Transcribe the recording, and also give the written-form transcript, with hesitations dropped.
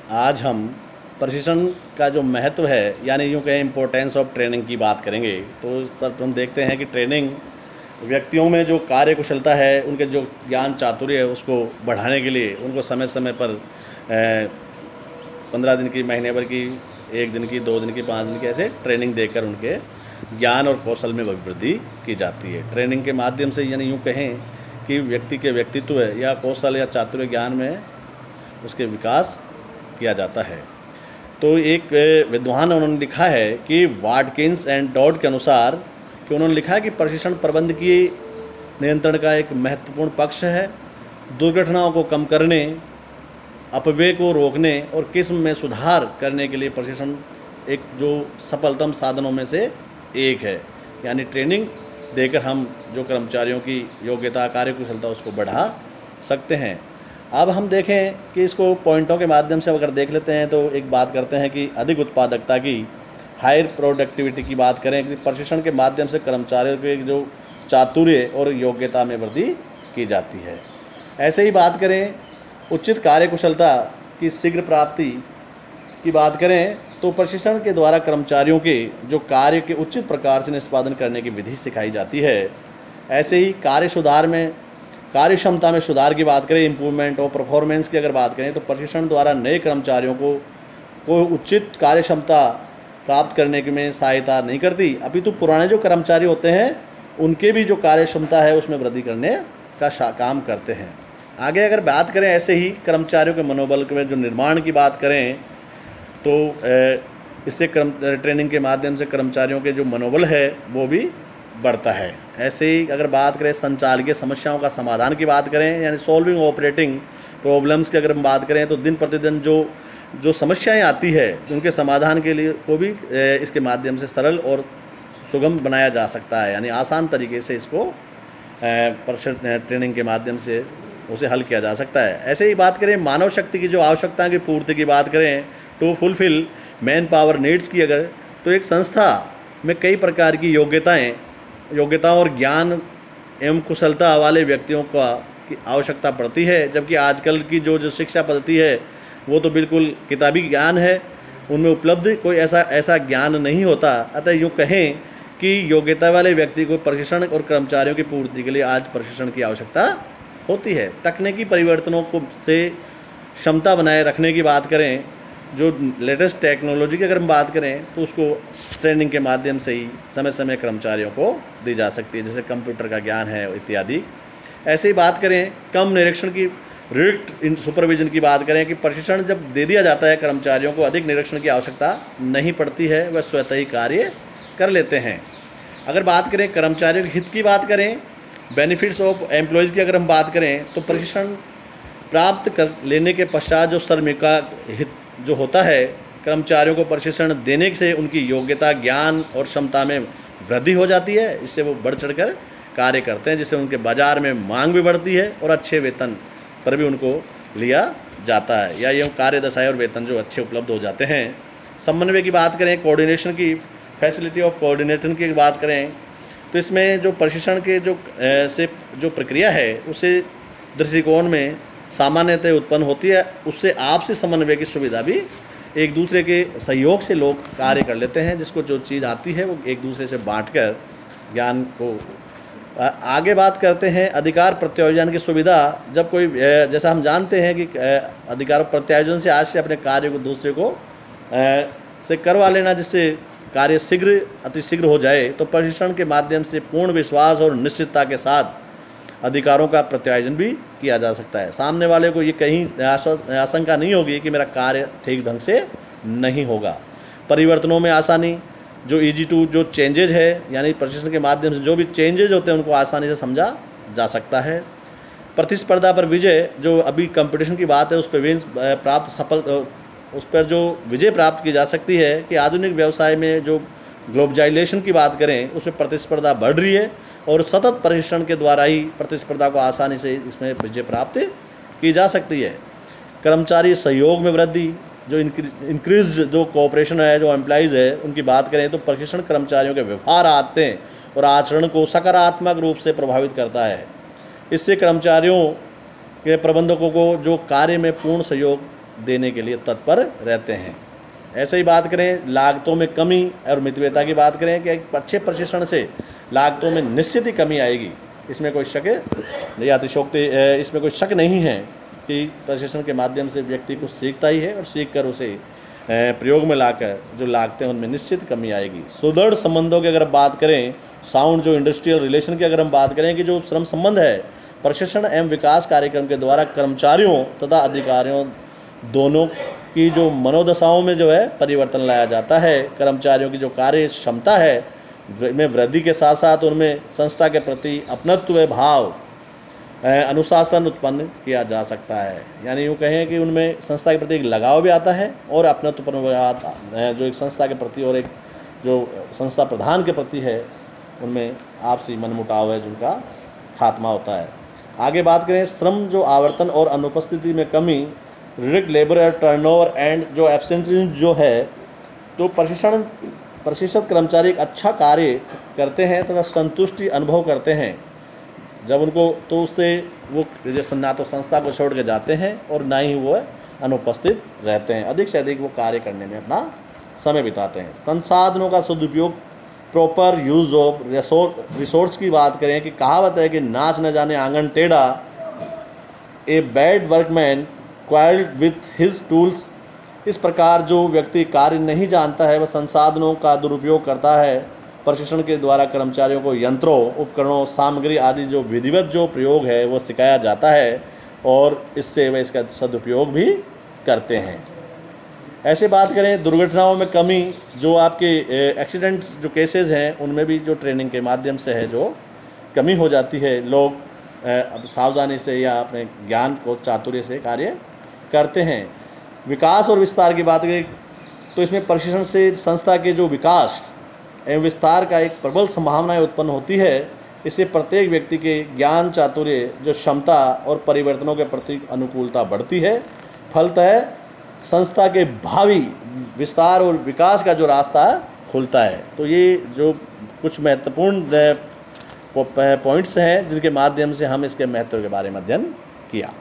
आज हम प्रशिक्षण का जो महत्व है, यानी यूँ कहें इम्पोर्टेंस ऑफ ट्रेनिंग की बात करेंगे। तो सर हम देखते हैं कि ट्रेनिंग व्यक्तियों में जो कार्य कुशलता है, उनके जो ज्ञान चातुर्य है, उसको बढ़ाने के लिए उनको समय समय पर 15 दिन की, महीने भर की, 1 दिन की, 2 दिन की, 5 दिन की, ऐसे ट्रेनिंग देकर उनके ज्ञान और कौशल में वृद्धि की जाती है। ट्रेनिंग के माध्यम से, यानी यूँ कहें कि व्यक्ति के व्यक्तित्व या कौशल या चातुर्य ज्ञान में उसके विकास किया जाता है। तो एक विद्वान उन्होंने लिखा है कि वाटकिंस एंड डॉड के अनुसार, कि उन्होंने लिखा है कि प्रशिक्षण प्रबंध की नियंत्रण का एक महत्वपूर्ण पक्ष है। दुर्घटनाओं को कम करने, अपव्यय को रोकने और किस्म में सुधार करने के लिए प्रशिक्षण एक जो सफलतम साधनों में से एक है। यानी ट्रेनिंग देकर हम जो कर्मचारियों की योग्यता, कार्यकुशलता, उसको बढ़ा सकते हैं। अब हम देखें कि इसको पॉइंटों के माध्यम से अगर देख लेते हैं तो एक बात करते हैं कि अधिक उत्पादकता की, हायर प्रोडक्टिविटी की बात करें कि प्रशिक्षण के माध्यम से कर्मचारियों के जो चातुर्य और योग्यता में वृद्धि की जाती है। ऐसे ही बात करें उचित कार्यकुशलता की शीघ्र प्राप्ति की बात करें तो प्रशिक्षण के द्वारा कर्मचारियों के जो कार्य के उचित प्रकार से निष्पादन करने की विधि सिखाई जाती है। ऐसे ही कार्य क्षमता में सुधार की बात करें, इम्प्रूवमेंट और परफॉर्मेंस की अगर बात करें तो प्रशिक्षण द्वारा नए कर्मचारियों को उचित कार्य क्षमता प्राप्त करने में सहायता नहीं करती, अपितु पुराने जो कर्मचारी होते हैं उनके भी जो कार्य क्षमता है उसमें वृद्धि करने का काम करते हैं। आगे अगर बात करें ऐसे ही कर्मचारियों के मनोबल के जो निर्माण की बात करें तो इससे ट्रेनिंग के माध्यम से कर्मचारियों के जो मनोबल है वो भी बढ़ता है। ऐसे ही अगर बात करें संचालकीय समस्याओं का समाधान की बात करें, यानी सॉल्विंग ऑपरेटिंग प्रॉब्लम्स की अगर हम बात करें तो दिन प्रतिदिन जो समस्याएं आती है उनके समाधान के लिए को भी इसके माध्यम से सरल और सुगम बनाया जा सकता है। यानी आसान तरीके से इसको ट्रेनिंग के माध्यम से उसे हल किया जा सकता है। ऐसे ही बात करें मानव शक्ति की जो आवश्यकताओं की पूर्ति की बात करें to fulfil man power needs की अगर, तो एक संस्था में कई प्रकार की योग्यताओं और ज्ञान एवं कुशलता वाले व्यक्तियों की आवश्यकता पड़ती है। जबकि आजकल की जो शिक्षा पद्धति है वो तो बिल्कुल किताबी ज्ञान है, उनमें उपलब्ध कोई ऐसा ज्ञान नहीं होता। अतः यूँ कहें कि योग्यता वाले व्यक्ति को प्रशिक्षण और कर्मचारियों की पूर्ति के लिए आज प्रशिक्षण की आवश्यकता होती है। तकनीकी परिवर्तनों को से क्षमता बनाए रखने की बात करें, जो लेटेस्ट टेक्नोलॉजी की अगर हम बात करें तो उसको ट्रेनिंग के माध्यम से ही समय समय कर्मचारियों को दी जा सकती है, जैसे कंप्यूटर का ज्ञान है इत्यादि। ऐसे ही बात करें कम निरीक्षण की, डायरेक्ट सुपरविजन की बात करें कि प्रशिक्षण जब दे दिया जाता है कर्मचारियों को अधिक निरीक्षण की आवश्यकता नहीं पड़ती है, वह स्वतः ही कार्य कर लेते हैं। अगर बात करें कर्मचारियों के हित की बात करें, बेनिफिट्स ऑफ एम्प्लॉयज़ की अगर हम बात करें तो प्रशिक्षण प्राप्त कर लेने के पश्चात जो श्रमिक का हित जो होता है, कर्मचारियों को प्रशिक्षण देने से उनकी योग्यता, ज्ञान और क्षमता में वृद्धि हो जाती है। इससे वो बढ़ चढ़कर कार्य करते हैं, जिससे उनके बाज़ार में मांग भी बढ़ती है और अच्छे वेतन पर भी उनको लिया जाता है, या यूँ कार्यदशाएँ और वेतन जो अच्छे उपलब्ध हो जाते हैं। समन्वय की बात करें, कोऑर्डिनेशन की, फैसिलिटी ऑफ कोऑर्डिनेशन की बात करें तो इसमें जो प्रशिक्षण के जो प्रक्रिया है उसे दृष्टिकोण में सामान्यतः उत्पन्न होती है। उससे आपसी समन्वय की सुविधा भी, एक दूसरे के सहयोग से लोग कार्य कर लेते हैं, जिसको जो चीज़ आती है वो एक दूसरे से बांटकर ज्ञान को आगे बात करते हैं। अधिकार प्रत्यायोजन की सुविधा, जब कोई जैसा हम जानते हैं कि अधिकार प्रत्यायोजन से आज से अपने कार्य को दूसरे को से करवा लेना, जिससे कार्य अतिशीघ्र हो जाए, तो प्रशिक्षण के माध्यम से पूर्ण विश्वास और निश्चितता के साथ अधिकारों का प्रत्यायोजन भी किया जा सकता है। सामने वाले को ये कहीं आशंका नहीं होगी कि मेरा कार्य ठीक ढंग से नहीं होगा। परिवर्तनों में आसानी, जो ईजी टू जो चेंजेज है, यानी प्रशिक्षण के माध्यम से जो भी चेंजेज होते हैं उनको आसानी से समझा जा सकता है। प्रतिस्पर्धा पर विजय, जो अभी कंपटीशन की बात है उस पर उस पर जो विजय प्राप्त की जा सकती है कि आधुनिक व्यवसाय में जो ग्लोबलाइजेशन की बात करें उसमें प्रतिस्पर्धा बढ़ रही है और सतत प्रशिक्षण के द्वारा ही प्रतिस्पर्धा को आसानी से इसमें विजय प्राप्त की जा सकती है। कर्मचारी सहयोग में वृद्धि, जो इंक्रीज जो कोऑपरेशन है, जो एम्प्लॉइज़ है उनकी बात करें तो प्रशिक्षण कर्मचारियों के व्यवहार, आदतें और आचरण को सकारात्मक रूप से प्रभावित करता है। इससे कर्मचारियों के प्रबंधकों को जो कार्य में पूर्ण सहयोग देने के लिए तत्पर रहते हैं। ऐसे ही बात करें लागतों में कमी और मितव्ययता की बात करें कि एक अच्छे प्रशिक्षण से लागतों में निश्चित ही कमी आएगी, इसमें कोई शक या अतिशोक्ति इसमें कोई शक नहीं है कि प्रशिक्षण के माध्यम से व्यक्ति कुछ सीखता ही है और सीख कर उसे प्रयोग में लाकर जो लागतें उनमें निश्चित कमी आएगी। सुदृढ़ संबंधों की अगर बात करें, साउंड जो इंडस्ट्रियल रिलेशन की अगर हम बात करें कि जो श्रम संबंध है प्रशिक्षण एवं विकास कार्यक्रम के द्वारा कर्मचारियों तथा अधिकारियों दोनों की जो मनोदशाओं में जो है परिवर्तन लाया जाता है। कर्मचारियों की जो कार्य क्षमता है में वृद्धि के साथ साथ उनमें संस्था के प्रति अपनत्व भाव अनुशासन उत्पन्न किया जा सकता है। यानी यूँ कहें कि उनमें संस्था के प्रति एक लगाव भी आता है और अपनत्व जो एक संस्था के प्रति और एक जो संस्था प्रधान के प्रति है उनमें आपसी मनमुटाव है जिनका खात्मा होता है। आगे बात करें श्रम जो आवर्तन और अनुपस्थिति में कमी, रिडक्ट लेबर और टर्नओवर एंड जो एब्सेंटिज्म जो है, तो प्रशिक्षित कर्मचारी एक अच्छा कार्य करते हैं तथा संतुष्टि अनुभव करते हैं जब उनको, तो उससे वो जैसे ना तो संस्था को छोड़ के जाते हैं और ना ही वो अनुपस्थित रहते हैं, अधिक से अधिक वो कार्य करने में अपना समय बिताते हैं। संसाधनों का सदुपयोग, प्रॉपर यूज ऑफ रिसोर्स की बात करें कि कहावत है कि नाच न जाने आंगन टेढ़ा, a bad workman coiled with his tools. इस प्रकार जो व्यक्ति कार्य नहीं जानता है वह संसाधनों का दुरुपयोग करता है। प्रशिक्षण के द्वारा कर्मचारियों को यंत्रों, उपकरणों, सामग्री आदि जो विधिवत जो प्रयोग है वो सिखाया जाता है और इससे वे इसका सदुपयोग भी करते हैं। ऐसे बात करें दुर्घटनाओं में कमी, जो आपके एक्सीडेंट जो केसेस हैं उनमें भी जो ट्रेनिंग के माध्यम से है जो कमी हो जाती है, लोग अब सावधानी से या अपने ज्ञान को चातुर्य से कार्य करते हैं। विकास और विस्तार की बात करें तो इसमें प्रशिक्षण से संस्था के जो विकास एवं विस्तार का एक प्रबल संभावनाएं उत्पन्न होती है। इससे प्रत्येक व्यक्ति के ज्ञान, चातुर्य, जो क्षमता और परिवर्तनों के प्रति अनुकूलता बढ़ती है। फलतः संस्था के भावी विस्तार और विकास का जो रास्ता खुलता है। तो ये जो कुछ महत्वपूर्ण पॉइंट्स हैं जिनके माध्यम से हम इसके महत्व के बारे में अध्ययन किया।